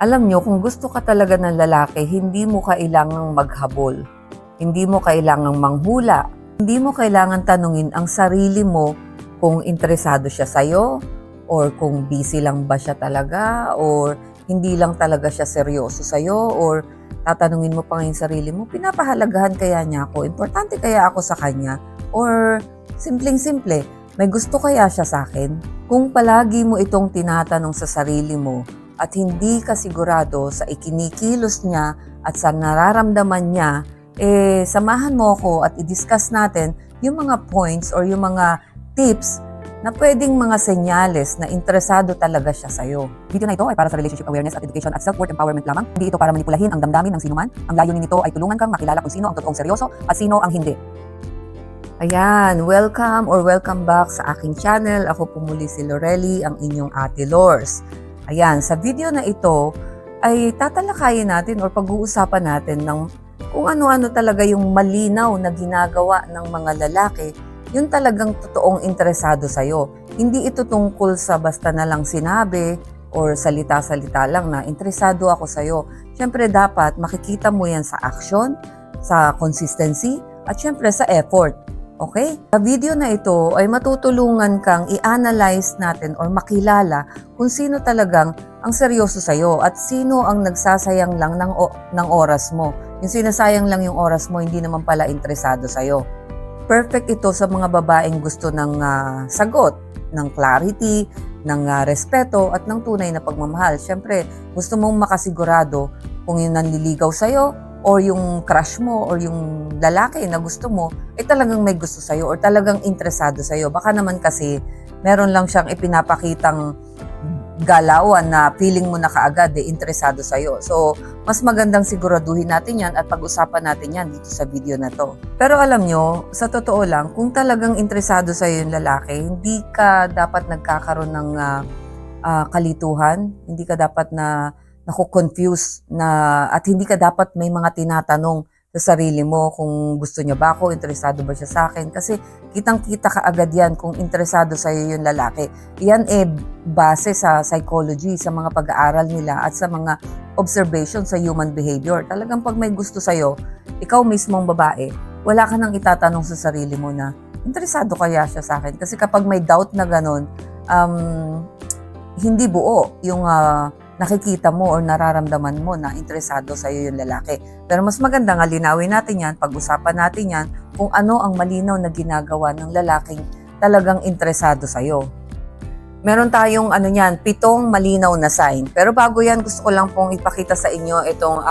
Alam niyo kung gusto ka talaga ng lalaki, hindi mo kailangang maghabol. Hindi mo kailangang manghula. Hindi mo kailangan tanungin ang sarili mo kung interesado siya sa'yo or kung busy lang ba siya talaga or hindi lang talaga siya seryoso sa'yo or tatanungin mo pa nga yung sarili mo, pinapahalagahan kaya niya ako? Importante kaya ako sa kanya? Or simpleng-simple, may gusto kaya siya sa akin? Kung palagi mo itong tinatanong sa sarili mo, at hindi ka sigurado sa ikinikilos niya at sa nararamdaman niya, samahan mo ako at i-discuss natin yung mga points or yung mga tips na pwedeng mga senyales na interesado talaga siya sa'yo. Video na ito ay para sa relationship awareness at education at self-worth empowerment lamang. Hindi ito para manipulahin ang damdamin ng sinuman. Ang layunin nito ay tulungan kang makilala kung sino ang totoong seryoso at sino ang hindi. Ayan, welcome back sa aking channel. Ako po muli si Lorelly, ang inyong Ate Lors. Ayan, sa video na ito ay tatalakayin natin or pag-uusapan natin ng kung ano-ano talaga yung malinaw na ginagawa ng mga lalaki, yung talagang totoong interesado sa'yo. Hindi ito tungkol sa basta na lang sinabi or salita-salita lang na interesado ako sa'yo. Siyempre dapat makikita mo yan sa action, sa consistency, at siyempre sa effort. Okay? Sa video na ito ay matutulungan kang i-analyze natin or makilala kung sino talagang ang seryoso sa'yo at sino ang nagsasayang lang ng oras mo. Yung sinasayang lang yung oras mo, hindi naman pala interesado sa'yo. Perfect ito sa mga babaeng gusto ng sagot, ng clarity, ng respeto at ng tunay na pagmamahal. Siyempre, gusto mong makasigurado kung yung nanliligaw sa'yo or yung crush mo or yung lalaki na gusto mo, ay talagang may gusto sa'yo or talagang interesado sa'yo. Baka naman kasi meron lang siyang ipinapakitang galawan na feeling mo na kaagad interesado sa'yo. So, mas magandang siguraduhin natin yan at pag-usapan natin yan dito sa video na to. Pero alam nyo, sa totoo lang, kung talagang interesado sa'yo yung lalaki, hindi ka dapat nagkakaroon ng kalituhan, hindi ka dapat na naku-confuse na at hindi ka dapat may mga tinatanong sa sarili mo kung gusto niya ba ako, interesado ba siya sa akin. Kasi kitang-kita ka agad yan kung interesado sa'yo yung lalaki. Yan base sa psychology, sa mga pag-aaral nila at sa mga observation sa human behavior. Talagang pag may gusto sa'yo, ikaw mismong babae, wala ka nang itatanong sa sarili mo na interesado kaya siya sa akin. Kasi kapag may doubt na ganun, hindi buo yung nakikita mo or nararamdaman mo na interesado sa iyo yung lalaki. Pero mas maganda nga linawin natin yan, pag-usapan natin yan kung ano ang malinaw na ginagawa ng lalaking talagang interesado sa iyo. Meron tayong 7 malinaw na sign. Pero bago yan, gusto ko lang pong ipakita sa inyo itong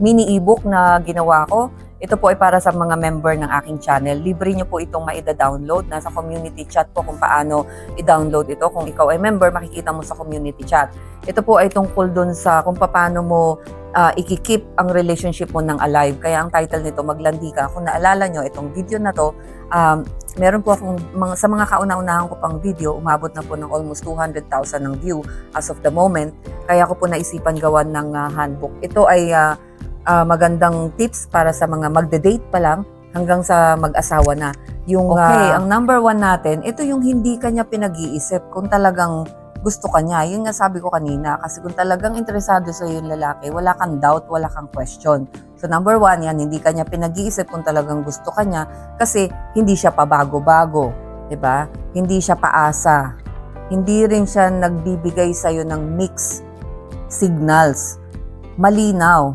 mini ebook na ginawa ko. Ito po ay para sa mga member ng aking channel. Libre nyo po itong maida-download. Nasa community chat po kung paano i-download ito. Kung ikaw ay member, makikita mo sa community chat. Ito po ay tungkol dun sa kung paano mo ikikip ang relationship mo ng alive. Kaya ang title nito, Maglandi Ka. Kung naalala nyo, itong video na to, meron po akong, sa mga kauna-unahan ko pang video, umabot na po ng almost 200,000 ng view as of the moment. Kaya ko po naisipan gawan ng handbook. Ito ay magandang tips para sa mga magde-date pa lang hanggang sa mag-asawa na. Yung, ang number 1 natin, ito yung hindi kanya pinag-iisip kung talagang gusto ka niya. Yun nga sabi ko kanina, kasi kung talagang interesado sa yung lalaki, wala kang doubt, wala kang question. So number 1 yan, hindi kanya pinag-iisip kung talagang gusto ka niya kasi hindi siya pabago-bago, diba? Hindi siya paasa. Hindi rin siya nagbibigay sa'yo ng mixed signals. Malinaw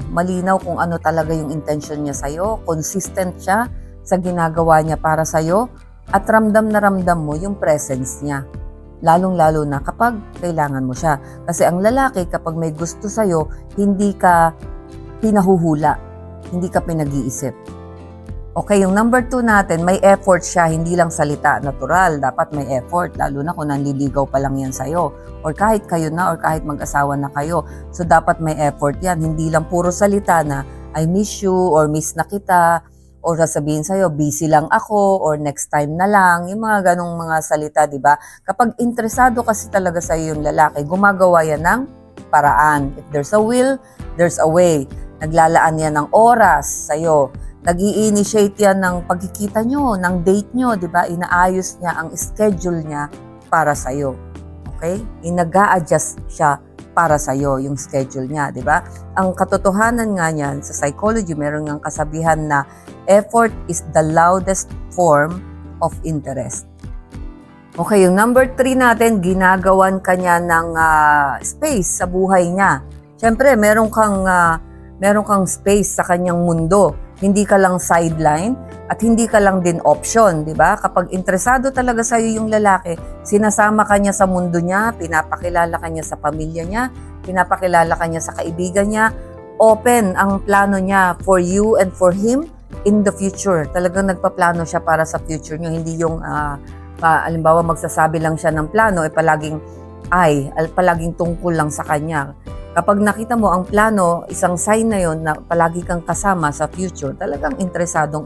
kung ano talaga yung intention niya sa'yo, consistent siya sa ginagawa niya para sa'yo, at ramdam na ramdam mo yung presence niya. Lalong-lalo na kapag kailangan mo siya. Kasi ang lalaki kapag may gusto sa'yo, hindi ka pinahuhula, hindi ka pinag-iisip. Okay, yung number 2 natin, may effort siya, hindi lang salita. Natural, dapat may effort, lalo na kung nanliligaw pa lang yan sa'yo. Or kahit kayo na, or kahit mag-asawa na kayo. So dapat may effort yan, hindi lang puro salita na, I miss you, or miss na kita, or sasabihin sa'yo, busy lang ako, or next time na lang, yung mga ganong mga salita, di ba? Kapag interesado kasi talaga sa'yo yung lalaki, gumagawa yan ng paraan. If there's a will, there's a way. Naglalaan yan ng oras sa'yo. Nag-i-initiate yan ng pagkikita nyo, ng date nyo, di ba? Inaayos niya ang schedule niya para sa'yo. Okay? Nag-a-adjust siya para sa'yo, yung schedule niya, di ba? Ang katotohanan nga niyan, sa psychology, meron ngang kasabihan na effort is the loudest form of interest. Okay, yung number 3 natin, ginagawan ka niya ng space sa buhay niya. Siyempre, meron kang space sa kanyang mundo. Hindi ka lang sideline at hindi ka lang din option, di ba? Kapag interesado talaga sa iyo yung lalaki, sinasama ka niya sa mundo niya, pinapakilala ka niya sa pamilya niya, pinapakilala ka niya sa kaibigan niya, open ang plano niya for you and for him in the future. Talagang nagpaplano siya para sa future niyo, hindi yung halimbawa magsasabi lang siya ng plano, palaging tungkol lang sa kanya. Kapag nakita mo ang plano, isang sign na yon na palagi kang kasama sa future, talagang interesado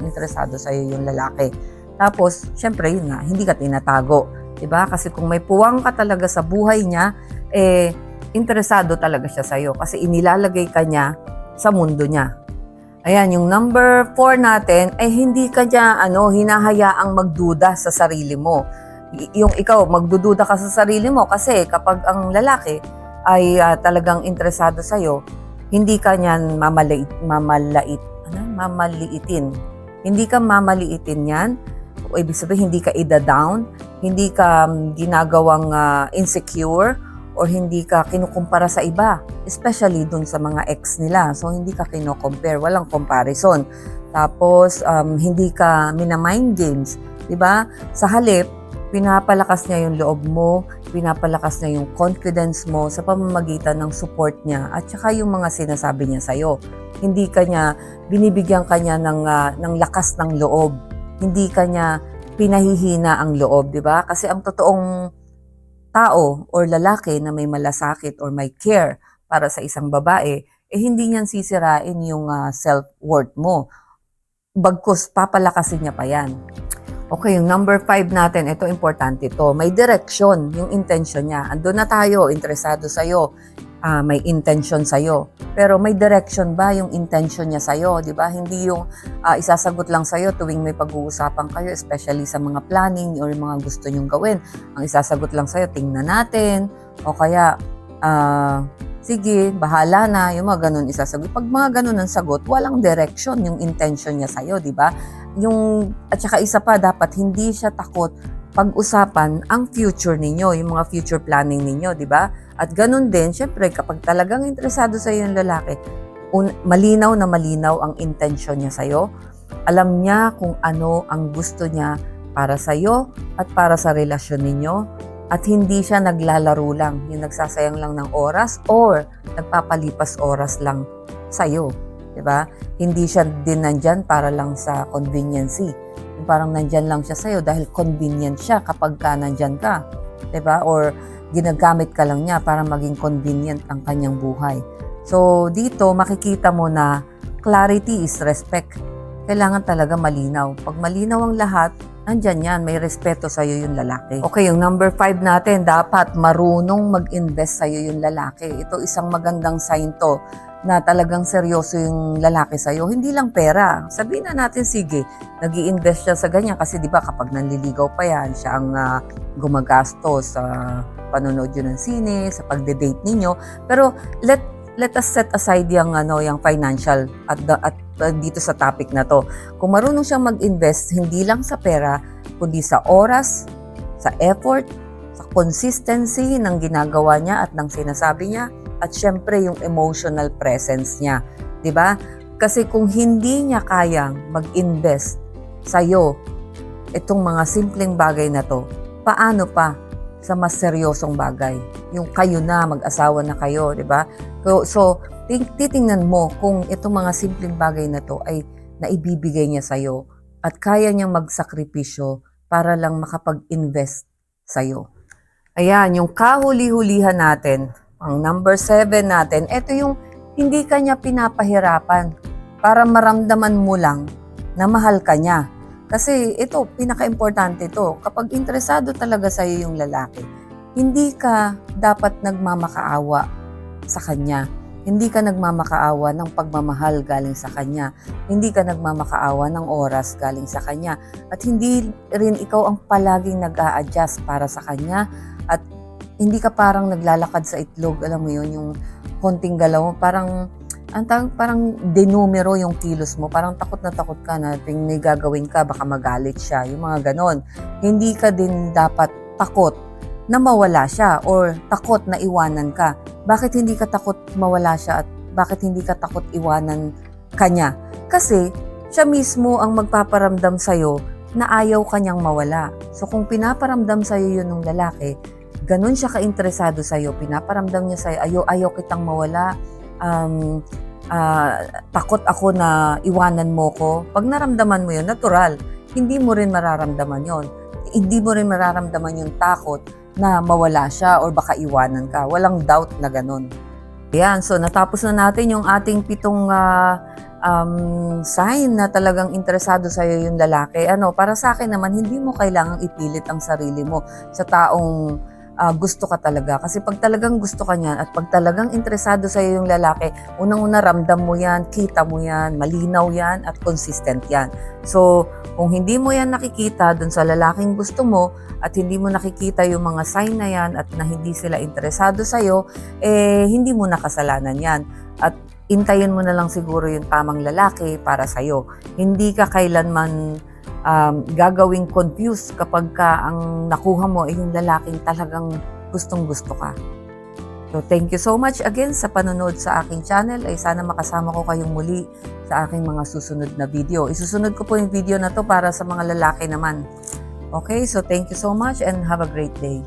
sa iyo yung lalaki. Tapos, syempre yun nga, hindi ka tinatago. Diba? Kasi kung may puwang ka talaga sa buhay niya, interesado talaga siya sa iyo kasi inilalagay ka niya sa mundo niya. Ayan, yung number 4 natin, hindi ka niya hinahayaang magduda sa sarili mo. Yung ikaw, magdududa ka sa sarili mo kasi kapag ang lalaki ay talagang interesado sa'yo, hindi ka niyan mamaliitin. Hindi ka mamaliitin yan. O ibig sabihin, hindi ka ida-down, hindi ka ginagawang insecure, or hindi ka kinukumpara sa iba. Especially dun sa mga ex nila. So, hindi ka kino-compare. Walang comparison. Tapos, hindi ka mina-mind games. Diba? Sa halip, pinapalakas niya yung loob mo, pinapalakas niya yung confidence mo sa pamamagitan ng support niya at saka yung mga sinasabi niya sa'yo. Hindi ka niya, binibigyan ka niya ng lakas ng loob. Hindi ka niya pinahihina ang loob, di ba? Kasi ang totoong tao or lalaki na may malasakit or may care para sa isang babae, hindi niyan sisirain yung self-worth mo. Bagkus, papalakasin niya pa yan. Okay, yung number 5 natin, ito importante to. May direction, yung intention niya. Andun na tayo, interesado sa'yo, may intention sa'yo. Pero may direction ba yung intention niya sa'yo, di ba? Hindi yung isasagot lang sa'yo tuwing may pag-uusapan kayo, especially sa mga planning or yung mga gusto nyong gawin. Ang isasagot lang sa'yo, tingnan natin, o kaya, sige, bahala na, yung mga ganun isasagot. Pag mga ganun ang sagot, walang direction yung intention niya sa'yo, di ba? At saka isa pa, dapat hindi siya takot pag-usapan ang future ninyo, yung mga future planning ninyo, di ba? At ganun din, syempre, kapag talagang interesado sa'yo yung lalaki, malinaw na malinaw ang intention niya sa'yo, alam niya kung ano ang gusto niya para sa'yo at para sa relasyon ninyo, at hindi siya naglalaro lang, yung nagsasayang lang ng oras or nagpapalipas oras lang sa'yo. Diba? Hindi siya din nandyan para lang sa conveniency. Parang nandyan lang siya sa'yo dahil convenient siya kapag ka nandyan ka. Diba? Or ginagamit ka lang niya para maging convenient ang kanyang buhay. So, dito makikita mo na clarity is respect. Kailangan talaga malinaw. Pag malinaw ang lahat, nandyan yan, may respeto sa'yo yung lalaki. Okay, yung number 5 natin, dapat marunong mag-invest sa'yo yung lalaki. Ito isang magandang sign to na talagang seryoso yung lalaki sa'yo. Hindi lang pera. Sabihin na natin, sige, nag-i-invest siya sa ganyan kasi di ba kapag nanliligaw pa yan, siya ang gumagastos sa panonood yun ng sine, sa pagde-date ninyo. Pero let us set aside yung financial at dito sa topic na to. Kung marunong siyang mag-invest, hindi lang sa pera, kundi sa oras, sa effort, sa consistency ng ginagawa niya at ng sinasabi niya, at syempre yung emotional presence niya. Diba? Kasi kung hindi niya kayang mag-invest sa'yo itong mga simpleng bagay na to, paano pa sa mas seryosong bagay? Yung kayo na, mag-asawa na kayo, diba? So, titingnan mo kung itong mga simpleng bagay na to ay naibibigay niya sa'yo at kaya niyang magsakripisyo para lang makapag-invest sa'yo. Ayan, yung kahuli-hulihan natin, ang number 7 natin, ito yung hindi ka niya pinapahirapan para maramdaman mo lang na mahal ka niya. Kasi ito, pinaka-importante ito. Kapag interesado talaga sa'yo yung lalaki, hindi ka dapat nagmamakaawa sa kanya. Hindi ka nagmamakaawa ng pagmamahal galing sa kanya. Hindi ka nagmamakaawa ng oras galing sa kanya. At hindi rin ikaw ang palaging nag-a-adjust para sa kanya at hindi ka parang naglalakad sa itlog, alam mo yun, yung konting galaw, parang parang denumero yung kilos mo, parang takot na takot ka na may gagawin ka, baka magalit siya, yung mga ganon. Hindi ka din dapat takot na mawala siya or takot na iwanan ka. Bakit hindi ka takot mawala siya at bakit hindi ka takot iwanan ka niya? Kasi siya mismo ang magpaparamdam sa'yo na ayaw kanyang mawala. So kung pinaparamdam sa'yo yun ng lalaki, ganun siya ka-interesado sa'yo, pinaparamdam niya sa'yo, ayaw kitang mawala, takot ako na iwanan mo ko. Pag naramdaman mo yun, natural, hindi mo rin mararamdaman yun. Hindi mo rin mararamdaman yung takot na mawala siya or baka iwanan ka. Walang doubt na ganun. Ayan, so natapos na natin yung ating 7 sign na talagang interesado sa'yo yung lalaki. Para sa akin naman, hindi mo kailangang ipilit ang sarili mo sa taong gusto ka talaga. Kasi pag talagang gusto ka niyan at pag talagang interesado sa'yo yung lalaki, unang-una ramdam mo yan, kita mo yan, malinaw yan at consistent yan. So, kung hindi mo yan nakikita dun sa lalaking gusto mo at hindi mo nakikita yung mga sign na yan at na hindi sila interesado sa'yo, hindi mo nakasalanan yan. At intayin mo na lang siguro yung tamang lalaki para sa'yo. Hindi ka kailanman gagawing confused kapag ang nakuha mo ay yung lalaking talagang gustong-gusto ka. So, thank you so much again sa panonood sa aking channel. Ay sana makasama ko kayong muli sa aking mga susunod na video. Isusunod ko po yung video na to para sa mga lalaki naman. Okay, so thank you so much and have a great day.